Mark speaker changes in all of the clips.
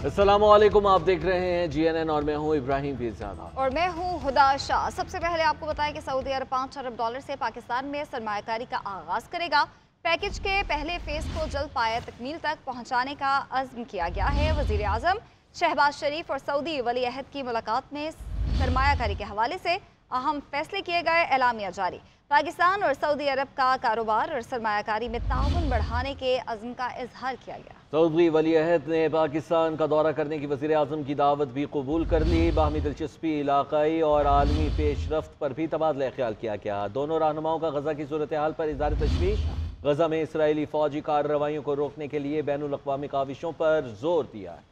Speaker 1: अस्सलामुअलैकुम, आप देख रहे हैं GNN और मैं हूं इब्राहिम पीरजादा
Speaker 2: और मैं हूं हुदा शाह। सबसे पहले आपको बताएं कि सऊदी अरब 5 अरब डॉलर से पाकिस्तान में सरमायाकारी का आगाज करेगा। पैकेज के पहले फेज को जल्द पाया तकमील तक पहुंचाने का अज़्म किया गया है। वज़ीर आज़म शहबाज शरीफ और सऊदी वली अहद की मुलाकात में सरमायाकारी के हवाले से अहम फैसले किए गए। एलामिया जारी। पाकिस्तान और सऊदी अरब का कारोबार और सरमायाकारी में ताउन बढ़ाने के अज़्म का इजहार किया गया।
Speaker 1: सऊदी वली अहद ने पाकिस्तान का दौरा करने की वज़ीर आज़म की दावत भी कबूल कर ली। बाहमी दिलचस्पी, इलाकाई और आलमी पेशरफ्त पर भी तबादला ख्याल किया गया। दोनों रहनुमाओं का गजा की सूरत हाल पर इज़हार तशवीश। गजा में इसराइली फौजी कार्रवाइयों को रोकने के लिए बैनुल अक़वामी काविशों पर जोर दिया है।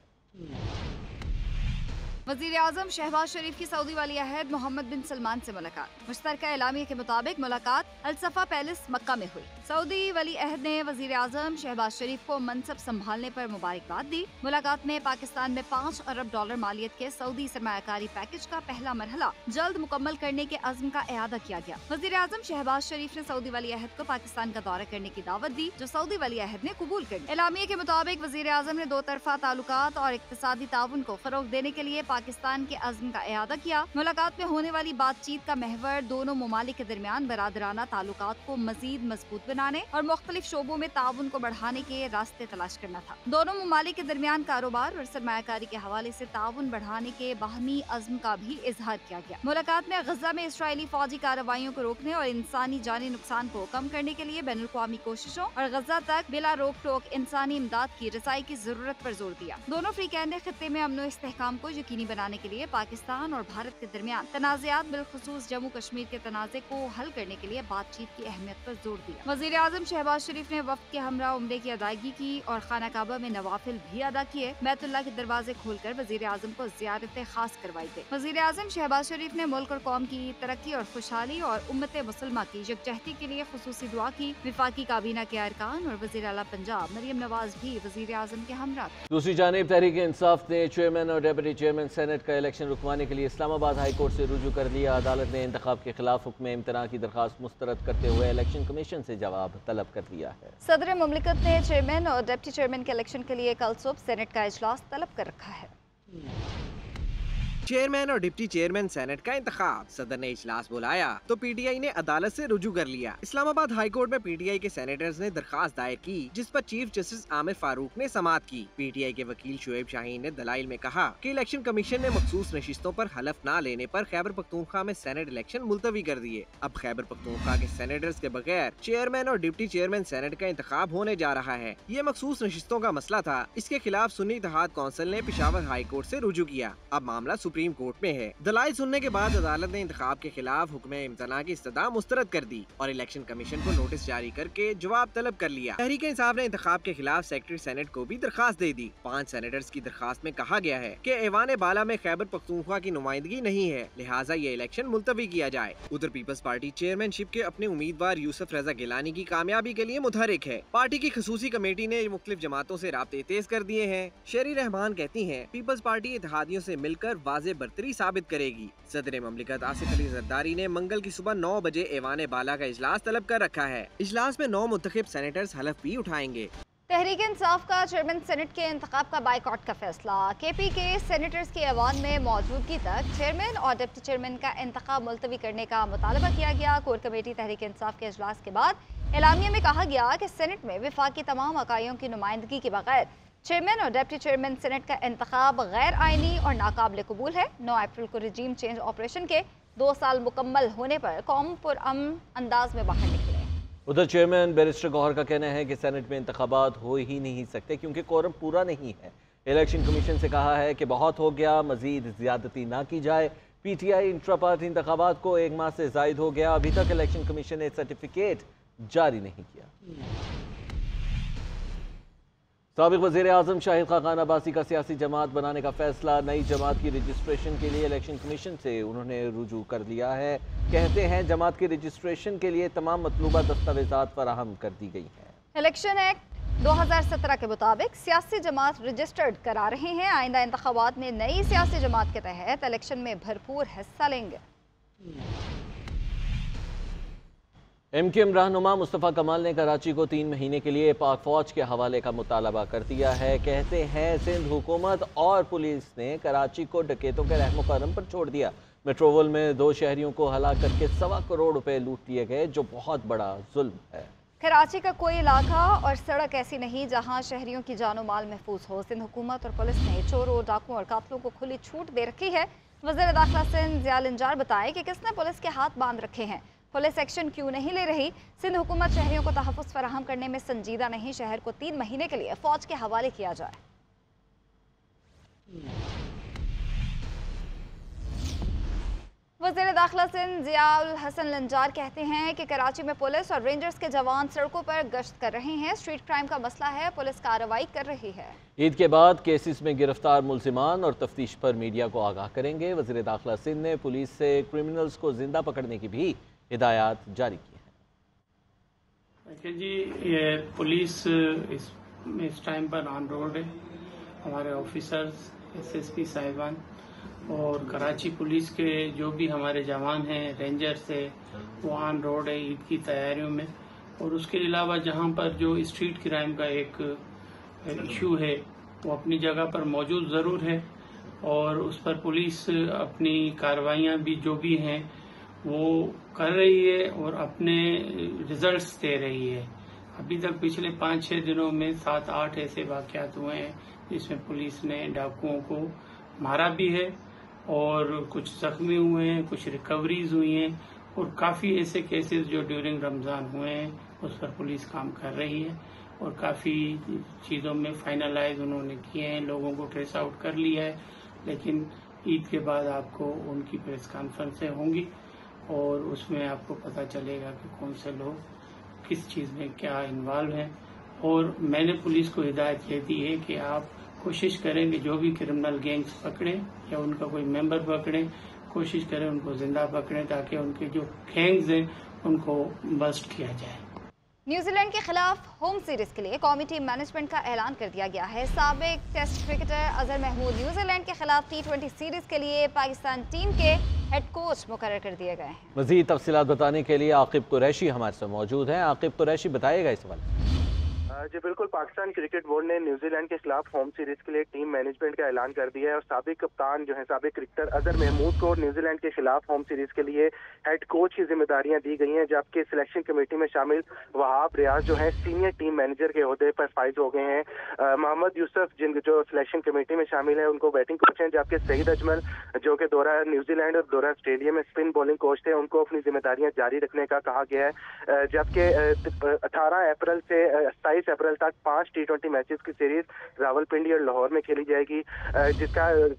Speaker 2: वज़ीर आज़म शहबाज शरीफ की सऊदी वली अहद मोहम्मद बिन सलमान से मुलाकात। मुश्तरका एलामिया के मुताबिक मुलाकात अल-सफ़ा पैलेस मक्का में हुई। सऊदी वली अहद ने वज़ीर आज़म शहबाज शरीफ को मनसब संभालने पर मुबारकबाद दी। मुलाकात में पाकिस्तान में 5 अरब डॉलर मालियत के सऊदी सरमायाकारी पैकेज का पहला मरहला जल्द मुकम्मल करने के अज़्म का इआदा किया गया। वज़ीर आज़म शहबाज शरीफ ने सऊदी वली अहद को पाकिस्तान का दौरा करने की दावत दी, जो सऊदी वली अहद ने कबूल कर ली। एलामिया के मुताबिक वज़ीर आज़म ने दो तरफा ताल्लुकात और इक़्तिसादी ताउन को फ़रोग़ देने के लिए पाकिस्तान के अज़्म का इआदा किया। मुलाकात में होने वाली बातचीत का महवर दोनों ममालिक के दरमियान बरादराना ताल्लुकात को मज़ीद मजबूत बनाने और मुख्तलिफ शोबों में ताउन को बढ़ाने के रास्ते तलाश करना था। दोनों ममालिक के दरमियान कारोबार और सरमायाकारी के हवाले से ताउन बढ़ाने के बाहमी अज़्म का भी इजहार किया गया। मुलाकात में गजा में इसराइली फौजी कार्रवाइयों को रोकने और इंसानी जानी नुकसान को कम करने के लिए बैनुल अक़वामी कोशिशों और गजा तक बिला रोक टोक इंसानी इमदाद की रसाई की जरूरत पर जोर दिया। दोनों अफ्रीकैन ने खित्ते में अमन व इस्तेहकाम को यकीनी बनाने के लिए पाकिस्तान और भारत के दरमियान तनाज़ात बिलखुसूस जम्मू कश्मीर के तनाज़े को हल करने के लिए बातचीत की अहमियत पर जोर दिया। वज़ीर आज़म शहबाज शरीफ ने वफ़द के हमरा उम्रे की अदायगी की और खाना काबा में नवाफिल भी अदा किए। बैतुल्लाह के दरवाजे खोलकर वज़ीर आज़म को ज़ियारतें खास करवाई गई। वज़ीर आज़म शहबाज शरीफ ने मुल्क और कौम की तरक्की और खुशहाली और उम्मत मुसलमा की यकजहती के लिए खुसूसी दुआ की। विफाकी काबीना के अरकान और वज़ीर आला पंजाब मरियम नवाज भी वज़ीर आज़म के हमरा।
Speaker 1: दूसरी जानिब तहरीक इंसाफ ने चेयरमैन और डेप्यूटी चेयरमैन सेनेट का इलेक्शन रुकवाने के लिए इस्लामाबाद हाई कोर्ट से रुजू कर लिया। अदालत ने इंतखाब के खिलाफ हुक्म इम्तना की दरखास्त मुस्तरद करते हुए इलेक्शन कमीशन से जवाब तलब कर लिया है।
Speaker 2: सदर मुमलिकत ने चेयरमैन और डिप्टी चेयरमैन के इलेक्शन के लिए कल सुबह सेनेट का इजलास तलब कर रखा है।
Speaker 3: चेयरमैन और डिप्टी चेयरमैन सेनेट का इंतखाब। सदर ने इजलास बुलाया तो पीटीआई ने अदालत से रुजू कर लिया। इस्लामाबाद हाई कोर्ट में पीटीआई के सेनेटर्स ने दरखास्त दायर की, जिस पर चीफ जस्टिस आमिर फारूक ने समाअत की। पीटीआई के वकील शुएब शाहीन ने दलाइल में कहा कि इलेक्शन कमीशन ने मखसूस नशिस्तों पर हलफ न लेने पर खैबर पख्तूनख्वा में सेनेट इलेक्शन मुलतवी कर दिए। अब खैबर पख्तूनख्वा के सेनेटर्स के बगैर चेयरमैन और डिप्टी चेयरमैन सेनेट का इंतखाब होने जा रहा है। ये मखसूस नशिस्तों का मसला था। इसके खिलाफ सुन्नी इत्तेहाद कौंसिल ने पेशावर हाई कोर्ट से रुजू किया। अब मामला सुप्रीम कोर्ट में है। दलाइल सुनने के बाद अदालत ने इंतखाब के खिलाफ हुक्म इम्तना की इस्तदा मुस्तरद कर दी और इलेक्शन कमीशन को नोटिस जारी करके जवाब तलब कर लिया। तहरीक इंसाफ ने इंतखाब के खिलाफ सेक्रेटरी सेनेट को भी दरखास्त दे दी। 5 सेनेटर्स की दरखास्त में कहा गया है कि ऐवान बाला में खैबर पख्तूनख्वा की नुमाइंदगी नहीं है, लिहाजा ये इलेक्शन मुलतवी किया जाए। उधर पीपल्स पार्टी चेयरमैनशिप के अपने उम्मीदवार यूसुफ रजा गिलानी की कामयाबी के लिए मुतहरिक है। पार्टी की खसूसी कमेटी ने मुख्तलिफ जमातों से राब्ते तेज कर दिए हैं। शेरी रहमान कहती हैं पीपल्स पार्टी इत्तेहादियों से मिलकर वाज़े बरतरी साबित करेगी। सदर ममलिकत आसिफ अली जरदारी ने मंगल की सुबह 9 बजे ऐवान बाला का इजलास तलब कर रखा है। इजलास में 9 मुंतखब सेनेटर्स हलफ भी उठाएंगे।
Speaker 2: तहरीक इंसाफ का चेयरमैन सेनेट के इंतखाब का बाइकआउट का फैसला। केपी के सेनेटर्स की ऐवान में मौजूदगी तक चेयरमैन और डिप्टी चेयरमैन का इंतखाब मुलतवी करने का मुतालबा किया गया। कोर कमेटी तहरीक इंसाफ के इजलास के बाद एलामिया में कहा गया कि सेनेट में विफाक की तमाम अकाइयों की नुमाइंदगी के बगैर चेयरमैन और डिप्टी चेयरमैन सेनेट का इंतखाब गैर आइनी और नाकाबिल कबूल है। 9 अप्रैल को रजीम चेंज ऑपरेशन के 2 साल मुकम्मल होने पर कौम पुरअमन अंदाज में बाहर निकले।
Speaker 1: उधर चेयरमैन बैरिस्टर गौहर का कहना है कि सेनेट में इंतखाबात हो ही नहीं सकते क्योंकि कोरम पूरा नहीं है। इलेक्शन कमीशन से कहा है कि बहुत हो गया, मजीद ज्यादती ना की जाए। पीटीआई इंट्रा पार्टी इंतखाबात को 1 माह से जायद हो गया, अभी तक इलेक्शन कमीशन ने सर्टिफिकेट जारी नहीं किया। साबिक वज़ीर आज़म शाहिद खाकान अब्बासी का सियासी जमात बनाने का फैसला। नई जमात की रजिस्ट्रेशन के लिए इलेक्शन कमीशन से उन्होंने रुजू कर लिया है। कहते हैं जमात की रजिस्ट्रेशन के लिए तमाम मतलूबा दस्तावेजात फराहम कर दी गई हैं।
Speaker 2: इलेक्शन एक्ट 2017 के मुताबिक सियासी जमात रजिस्टर्ड करा रहे हैं। आइंदा इंतखाबात में नई सियासी जमात के तहत इलेक्शन में भरपूर हिस्सा लेंगे।
Speaker 1: MQM रहनुमा मुस्तफ़ा कमाल ने कराची को 3 महीने के लिए पाक फौज के हवाले का मुतालबा कर दिया है। कहते हैं सिंध हुकूमत और पुलिस ने कराची को डकैतों के रहमो करम पर छोड़ दिया। मेट्रोवल में 2 शहरियों को हलाक करके 1.25 करोड़ रुपए लूट लिए गए, जो बहुत बड़ा जुल्म है।
Speaker 2: कराची का कोई इलाका और सड़क ऐसी नहीं जहां शहरियों की जानो माल महफूज हो। सिंध हुकूमत और पुलिस ने चोरों, डाकुओं और कातलों को खुली छूट दे रखी है। वज़ीर दाखिला सिंध ज़िया लंजार बताए कि किसने पुलिस के हाथ बांध रखे हैं, पुलिस एक्शन क्यों नहीं ले रही। सिंध हुकूमत शहरियों को तहफ़्फ़ुज़ फराहम करने में संजीदा नहीं। शहर को 3 महीने के लिए फौज के हवाले किया जाए। वज़ीर दाखिला सिंध ज़िया हसन लंजार कहते हैं कि कराची में पुलिस और रेंजर्स के जवान सड़कों पर गश्त कर रहे हैं। स्ट्रीट क्राइम का मसला है, पुलिस कार्रवाई कर रही है।
Speaker 1: ईद के बाद केसेस में गिरफ्तार मुलजिमान और तफ्तीश पर मीडिया को आगाह करेंगे। वज़ीर दाखिला सिंध ने पुलिस से क्रिमिनल्स को जिंदा पकड़ने की भी हिदायत जारी की है।
Speaker 4: देखिए जी, ये पुलिस इस टाइम पर ऑन रोड है। हमारे ऑफिसर्स, SSP साहिबान और कराची पुलिस के जो भी हमारे जवान हैं, रेंजर्स है, वो ऑन रोड है ईद की तैयारियों में। और उसके अलावा जहां पर जो स्ट्रीट क्राइम का एक इशू है वो अपनी जगह पर मौजूद ज़रूर है और उस पर पुलिस अपनी कार्रवाइयाँ भी जो भी हैं वो कर रही है और अपने रिजल्ट्स दे रही है। अभी तक पिछले 5-6 दिनों में 7-8 ऐसे वाक़यात हुए हैं जिसमें पुलिस ने डाकुओं को मारा भी है और कुछ जख्मी हुए हैं, कुछ रिकवरीज हुई हैं और काफ़ी ऐसे केसेस जो ड्यूरिंग रमज़ान हुए हैं उस पर पुलिस काम कर रही है और काफ़ी चीज़ों में फाइनलाइज उन्होंने किए हैं, लोगों को ट्रेस आउट कर लिया है। लेकिन ईद के बाद आपको उनकी प्रेस कॉन्फ्रेंसें होंगी और उसमें आपको पता चलेगा कि कौन से लोग किस चीज़ में क्या इन्वॉल्व हैं। और मैंने पुलिस को हिदायत ये दी है कि आप कोशिश करें कि जो भी क्रिमिनल गैंग्स पकड़ें या उनका कोई मेंबर पकड़ें, कोशिश करें उनको जिंदा पकड़ें ताकि उनके जो गैंग्स हैं उनको बस्ट किया जाए।
Speaker 2: न्यूजीलैंड के खिलाफ होम सीरीज के लिए कौमी टीम मैनेजमेंट का ऐलान कर दिया गया है। साबिक test cricketer Azhar Mahmood New Zealand के खिलाफ T20 सीरीज के लिए पाकिस्तान टीम के हेड कोच मुकर्रर कर दिए गए हैं।
Speaker 1: मज़ीद तफसीलात बताने के लिए आकिब कुरैशी हमारे साथ मौजूद हैं। आकिब कुरैशी, बताइएगा इस सवाल।
Speaker 5: जी बिल्कुल, पाकिस्तान क्रिकेट बोर्ड ने न्यूजीलैंड के खिलाफ होम सीरीज के लिए टीम मैनेजमेंट का ऐलान कर दिया है और साबिक कप्तान जो है साबिक क्रिकेटर अजहर महमूद को न्यूजीलैंड के खिलाफ होम सीरीज के लिए हेड कोच की जिम्मेदारियां दी गई हैं, जबकि सिलेक्शन कमेटी में शामिल वहाब रियाज जो है सीनियर टीम मैनेजर के ओहदे पर फाइज हो गए हैं। मोहम्मद यूसुफ जिन जो सिलेक्शन कमेटी में शामिल है उनको बैटिंग कोच हैं, जबकि सईद अजमल जो कि दौरा न्यूजीलैंड और दौरा ऑस्ट्रेलिया में स्पिन बॉलिंग कोच थे उनको अपनी जिम्मेदारियां जारी रखने का कहा गया है। जबकि 18 अप्रैल से 27 अप्रैल तक 5 T20 मैचेस की सीरीज रावलपिंडी और लाहौर में खेली जाएगी,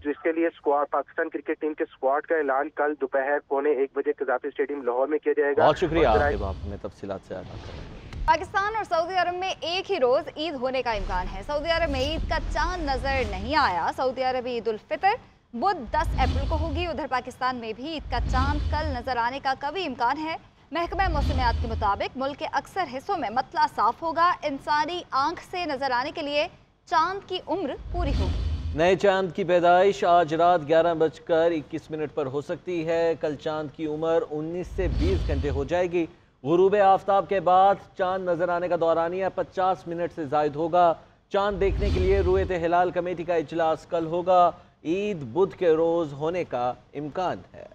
Speaker 5: जिसके लिए स्क्वाड पाकिस्तान क्रिकेट टीम के स्क्वाड का ऐलान कल दोपहर 1:15 बजे कज़ाफ़ी स्टेडियम लाहौर में किया जाएगा।
Speaker 1: बहुत शुक्रिया आपने तफसीलात से आगाह करें।
Speaker 2: पाकिस्तान और सऊदी अरब में एक ही रोज ईद होने का इम्कान है। सऊदी अरब में ईद का चांद नजर नहीं आया। सऊदी अरब ईद उल फितर बुध 10 अप्रैल को होगी। उधर पाकिस्तान में भी ईद का चांद कल नजर आने का कभी इम्कान है। महकमा मौसमियात के मुताबिक मुल्क के अक्सर हिस्सों में मतला साफ होगा। इंसानी आंख से नजर आने के लिए चांद की उम्र पूरी होगी।
Speaker 1: नए चांद की पैदाइश आज रात 11:21 पर हो सकती है। कल चांद की उम्र 19 से 20 घंटे हो जाएगी। गुरूब आफ्ताब के बाद चांद नजर आने का दौरानिया 50 मिनट से जायद होगा। चांद देखने के लिए रुयत हिलाल कमेटी का इजलास कल होगा। ईद बुध के रोज होने का इम्कान है।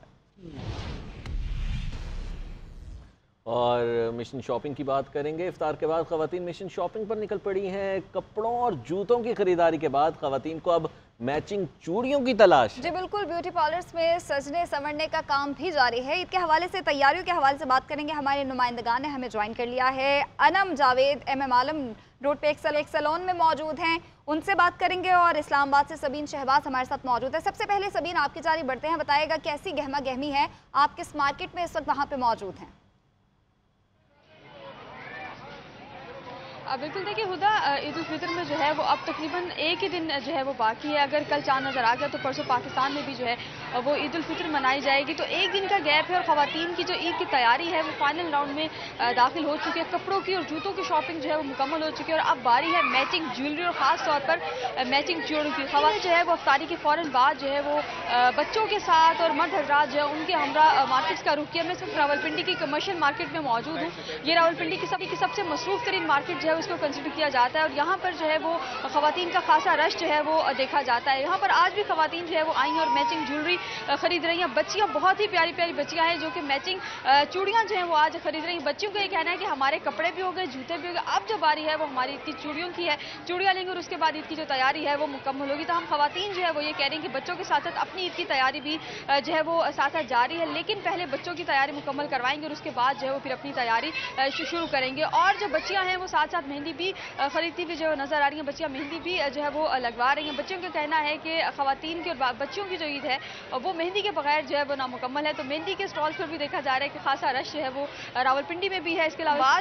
Speaker 1: और मिशन शॉपिंग की बात करेंगे। इफ्तार के बाद ख़वातीन मिशन शॉपिंग पर निकल पड़ी हैं। कपड़ों और जूतों की खरीदारी के बाद ख़वातीन को अब मैचिंग चूड़ियों की तलाश है।
Speaker 2: जी बिल्कुल, ब्यूटी पार्लर्स में सजने संवरने का काम भी जारी है। ईद के हवाले से तैयारियों के हवाले से बात करेंगे। हमारे नुमाइंदगान ने हमें ज्वाइन कर लिया है। अनम जावेद MM आलम रोड पे एक सैलून में मौजूद हैं, उनसे बात करेंगे। और इस्लामाबाद से सबीन शहबाज हमारे साथ मौजूद है। सबसे पहले सबीन, आपकी जारी बढ़ते हैं, बताइएगा कैसी गहमा गहमी है, आप किस मार्केट में इस वक्त वहाँ पे मौजूद हैं?
Speaker 6: बिल्कुल देखिए हुदा, ईद उल फितर में जो है वो अब तकरीबन एक ही दिन जो है वो बाकी है। अगर कल चांद नज़र आ गया तो परसों पाकिस्तान में भी जो है वो ईद उल फितर मनाई जाएगी, तो एक दिन का गैप है। और ख़वातीन की जो ईद की तैयारी है वो फाइनल राउंड में दाखिल हो चुकी है। कपड़ों की और जूतों की शॉपिंग जो है वो मुकम्मल हो चुकी है और अब बारी है मैचिंग ज्वेलरी और ख़ास तौर पर मैचिंग चूड़ों की। ख़वातीन जो है वो अफ्तारी के फ़ौरन बाद जो है वो बच्चों के साथ और मर्द हज़रात जो है उनके हमरा मार्केट्स का रुख किया। मैं इस वक्त रावलपिंडी की कमर्शियल मार्केट में मौजूद हूँ। ये रावलपिंडी की सबसे मसरूफ़ तरीन मार्केट जो है उसको कंसिडर किया जाता है और यहाँ पर जो है वो ख़वातीन का खासा रश जो है वो देखा जाता है। यहाँ पर आज भी ख़वातीन जो है वो आई हैं और मैचिंग ज्वेलरी खरीद रही हैं। बच्चियाँ बहुत ही प्यारी प्यारी बच्चियाँ हैं जो कि मैचिंग चूड़ियाँ जो हैं वो आज खरीद रही हैं। बच्चियों का ये कहना है कि हमारे कपड़े भी हो गए, जूते भी हो गए, अब जो बारी है वो हमारी ईद की चूड़ियों की है। चूड़ियाँ लेंगे और उसके बाद ईद की जो तैयारी है वो मुकम्मल होगी। तो हम ख़वातीन जो है वो ये कह रही हैं कि बच्चों के साथ साथ अपनी ईद की तैयारी भी जो है वो साथ साथ जारी है, लेकिन पहले बच्चों की तैयारी मुकम्मल करवाएंगे और उसके बाद जो है वो फिर अपनी तैयारी शुरू करेंगे। और जो बच्चियाँ हैं वो साथ साथ मेहंदी भी खरीदती हुई जो नज़र आ रही हैं। बच्चियाँ मेहंदी भी जो है वो लगवा रही हैं। बच्चियों का कहना है कि ख़वातीन की और बच्चियों की जो ईद है वो मेहंदी के बगैर जो है वो नामुकम्मल है। तो मेहंदी के स्टॉल्स पर भी देखा जा रहा है कि खासा रश जो है वो रावलपिंडी में भी है। इसके अलावा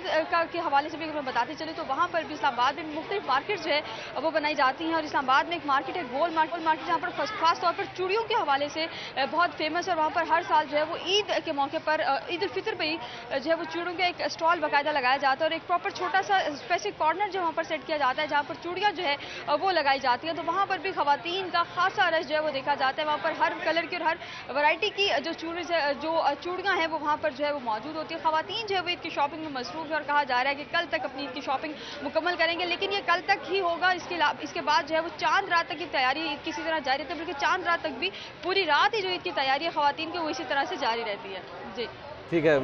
Speaker 6: के हवाले से भी अगर मैं बताते चले तो वहाँ पर भी इस्लामाबाद में मुख्तलिफ मार्केट जो है वो बनाई जाती हैं। और इस्लामाबाद में एक मार्केट है गोल मार्केट जहाँ पर खास तौर पर चूड़ियों के हवाले से बहुत फेमस है। और वहाँ पर हर साल जो है वो ईद के मौके पर ईद उल फितर पे ही जो है वो चूड़ियों का एक स्टॉल बाकायदा लगाया जाता है और एक प्रॉपर छोटा सा स्पेसिफिक कॉर्नर जो वहाँ पर सेट किया जाता है जहाँ पर चूड़ियाँ जो है वो लगाई जाती हैं। तो वहाँ पर भी ख़वातीन का खासा रश जो है वो देखा जाता है। वहाँ पर हर कलर की और हर वैरायटी की जो चूड़ियाँ हैं वो वहाँ पर जो है वो मौजूद होती है। ख़वातीन जो है वो ईद की शॉपिंग में मसरूफ़ है और कहा जा रहा है कि कल तक अपनी ईद की शॉपिंग मुकम्मल करेंगे, लेकिन ये कल तक ही होगा। इसके बाद जो है वो चांद रात तक की तैयारी किसी तरह जारी रहती है, बल्कि चांद रात तक भी पूरी रात ही जो ईद की तैयारी है ख़वातीन की वो इसी तरह से जारी रहती है। जी
Speaker 1: ठीक है,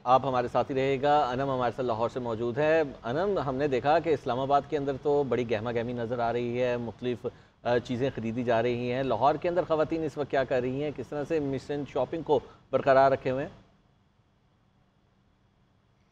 Speaker 1: आप हमारे साथ ही रहेगा। अनम हमारे साथ लाहौर से मौजूद है। अनम, हमने देखा कि इस्लामाबाद के अंदर तो बड़ी गहमा गहमी नज़र आ रही है, मुख्तलिफ चीज़ें ख़रीदी जा रही हैं। लाहौर के अंदर ख़वातीन इस वक्त क्या कर रही हैं, किस तरह से मिशन शॉपिंग को बरकरार रखे हुए हैं?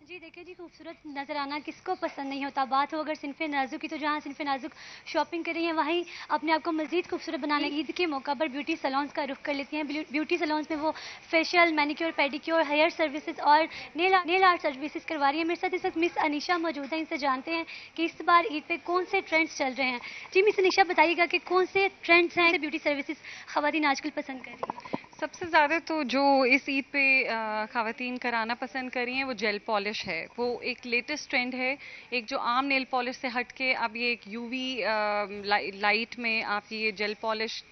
Speaker 7: जी देखिए जी, खूबसूरत नज़र आना किसको पसंद नहीं होता। बात हो अगर सिनफ़े नाजुक की, तो जहाँ सिनफ़े नाजुक शॉपिंग कर रही हैं वहीं अपने आप को मज़ीद खूबसूरत बनाने ईद के मौका पर ब्यूटी सैलून्स का रुख कर लेती हैं। ब्यूटी सैलून्स में वो facial, manicure, pedicure, hair services और नेल आर्ट सर्विसेज करवा रही हैं। मेरे साथ इस वक्त मिस अनीशा मौजूद हैं। इनसे जानते हैं कि इस बार ईद पे कौन से ट्रेंड्स चल रहे हैं। जी मिस अनीशा, बताइएगा कि कौन से ट्रेंड्स हैं ब्यूटी सर्विसेज ख़वातीन आजकल पसंद कर रही हैं?
Speaker 8: सबसे ज़्यादा तो जो इस ईद पे ख़वातीन कराना पसंद कर रही हैं वो जेल पॉलिश है। वो एक लेटेस्ट ट्रेंड है, एक जो आम नेल पॉलिश से हट के अब ये एक यूवी लाइट में आपकी ये जेल पॉलिश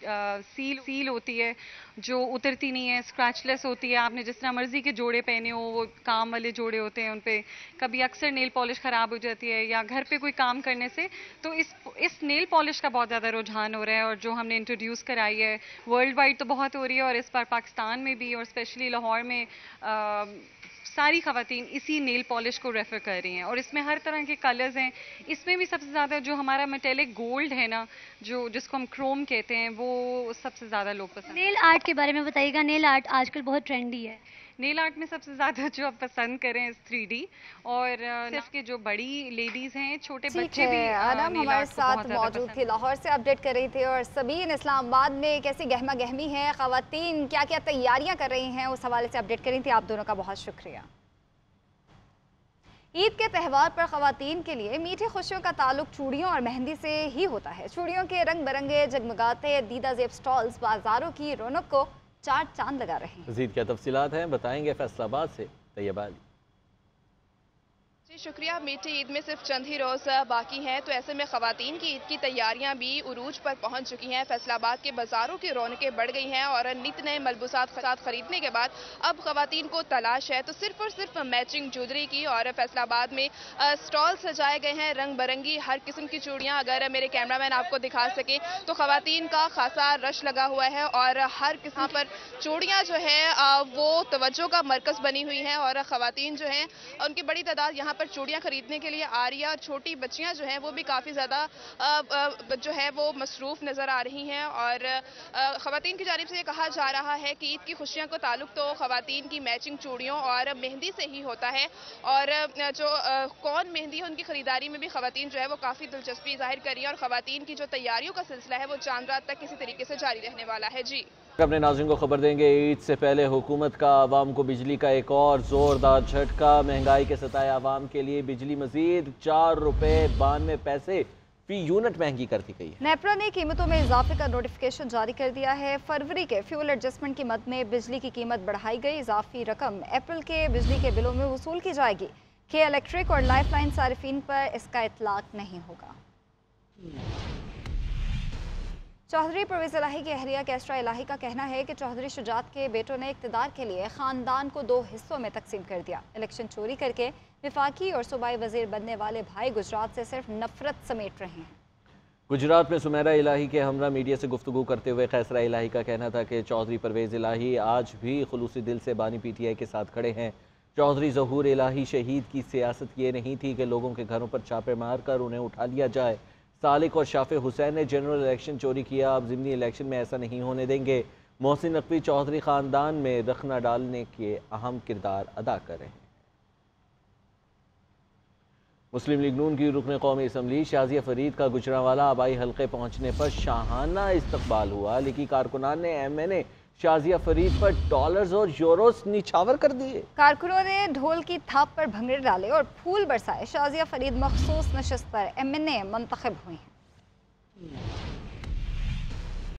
Speaker 8: सील होती है जो उतरती नहीं है, स्क्रैचलेस होती है। आपने जिस तरह मर्जी के जोड़े पहने हो, वो काम वाले जोड़े होते हैं, उन पे कभी अक्सर नेल पॉलिश ख़राब हो जाती है या घर पे कोई काम करने से, तो इस नेल पॉलिश का बहुत ज़्यादा रुझान हो रहा है। और जो हमने इंट्रोड्यूस कराई है वर्ल्ड वाइड तो बहुत हो रही है और इस बार पाकिस्तान में भी और स्पेशली लाहौर में सारी ख़वातीन इसी नेल पॉलिश को रेफ़र कर रही हैं। और इसमें हर तरह के कलर्स हैं। इसमें भी सबसे ज़्यादा जो हमारा मेटेलिक गोल्ड है ना, जिसको हम क्रोम कहते हैं, वो सबसे ज़्यादा लोग पसंद।
Speaker 7: नेल आर्ट के बारे में बताइएगा। नेल आर्ट आजकल बहुत ट्रेंडी है।
Speaker 8: नेल आर्ट में सबसे ज़्यादा जो आप पसंद करें 3D और सिर्फ के जो बड़ी लेडीज़ हैं, छोटे बच्चे भी
Speaker 2: अनम हमारे साथ मौजूद थी, लाहौर से अपडेट कर रही थी। और सबीन, इस्लामाबाद में कैसी गहमा गहमी है, ख़वातीन क्या क्या तैयारियां कर रही हैं, उस हवाले से अपडेट कर रही थी। आप दोनों का बहुत शुक्रिया। ईद के त्यौहार पर ख़वातीन के लिए मीठी खुशियों का ताल्लुक चूड़ियों और मेहंदी से ही होता है। चूड़ियों के रंग बिरंगे जगमगाते दीदा ज़ेब स्टॉल्स बाजारों की रौनक को चार चांद लगा रहे हैं।
Speaker 1: मज़ीद क्या तफसीलात हैं, बताएंगे फैसलाबाद से तैयबा अली।
Speaker 9: शुक्रिया। मीठी ईद में सिर्फ चंद ही रोज़ बाकी हैं, तो ऐसे में ख़वातीन की ईद की तैयारियां भी उरूज पर पहुंच चुकी हैं। फैसलाबाद के बाज़ारों की रौनकें बढ़ गई हैं और नित नए मलबूसात खरीदने के बाद अब ख़वातीन को तलाश है तो सिर्फ और सिर्फ मैचिंग ज्वेलरी की। और फैसलाबाद में स्टॉल सजाए गए हैं, रंग बिरंगी हर किस्म की चूड़ियाँ। अगर मेरे कैमरामैन आपको दिखा सके तो ख़वातीन का खासा रश लगा हुआ है और हर किस्म पर चूड़ियाँ जो है वो तवज्जो का मरकज़ बनी हुई हैं और ख़वातीन जो हैं उनकी बड़ी तादाद यहाँ चूड़ियाँ खरीदने के लिए आ रही है। और छोटी बच्चियाँ जो हैं वो भी काफ़ी ज़्यादा जो है वो मसरूफ़ नज़र आ रही हैं। और ख़वातीन की जानिब से ये कहा जा रहा है कि ईद की खुशियों को ताल्लुक़ तो ख़वातीन की मैचिंग चूड़ियों और मेहंदी से ही होता है। और जो कौन मेहंदी है उनकी ख़रीदारी में भी ख़वातीन जो है वो काफ़ी दिलचस्पी ज़ाहिर कर रही है। और ख़वातीन की जो तैयारियों का सिलसिला है वो चांद रात तक किसी तरीके से जारी रहने वाला है। जी
Speaker 1: अपने नाज़रीन को खबर देंगे, ईद से पहले हुकूमत का आवाम को बिजली का एक और ज़ोरदार झटका। महंगाई के सताए आवाम के लिए बिजली मजीद ₹4.92 फी यूनिट महंगी कर दी गई है।
Speaker 2: नेपरा ने कीमतों में इजाफे का नोटिफिकेशन जारी कर दिया है। फरवरी के फ्यूल एडजस्टमेंट की मद में बिजली की कीमत बढ़ाई गई। इजाफी रकम अप्रैल के बिजली के बिलों में वसूल की जाएगी। के इलेक्ट्रिक और लाइफ लाइन सारिफीन पर इसका इतलाक नहीं होगा। चौधरी परवेज इलाही की अहलिया कैसरा इलाही का कहना है कि चौधरी शुजात के बेटों ने इक़्तिदार के लिए ख़ानदान को 2 हिस्सों में तकसीम कर दिया। इलेक्शन चोरी करके वफाकी और सूबाई वजीर बनने वाले भाई गुजरात से सिर्फ नफरत समेट रहे हैं।
Speaker 1: गुजरात में सुमेरा इलाही के हमरा मीडिया से गुफ्तगू करते हुए कैसरा इलाही का कहना था कि चौधरी परवेज इलाही आज भी खुलूसी दिल से बानी PTI के साथ खड़े हैं। चौधरी ज़हूर इलाही शहीद की सियासत ये नहीं थी कि लोगों के घरों पर छापे मार कर उन्हें उठा लिया जाए। सालिक और शाफे हुसैन ने जनरल इलेक्शन चोरी किया, अब ज़िमनी इलेक्शन में ऐसा नहीं होने देंगे। मोहसिन नकवी चौधरी ख़ानदान में रखना डालने के अहम किरदार अदा कर रहे हैं। मुस्लिम लीग नून की रुकन कौमी असम्बली शाजिया फरीद का गुजरांवाला आबाई हल्के पहुँचने पर शाहाना इस्तकबाल हुआ। लीगी कारकुनान ने MNA शाजिया फरीद पर डॉलर्स और यूरोस निछावर कर दिए।
Speaker 2: कारकुनों ने ढोल की थाप पर भंगड़े डाले और फूल बरसाए। शाजिया फरीद मखसूस नशस्त पर MNA मुंतखब हुई हैं।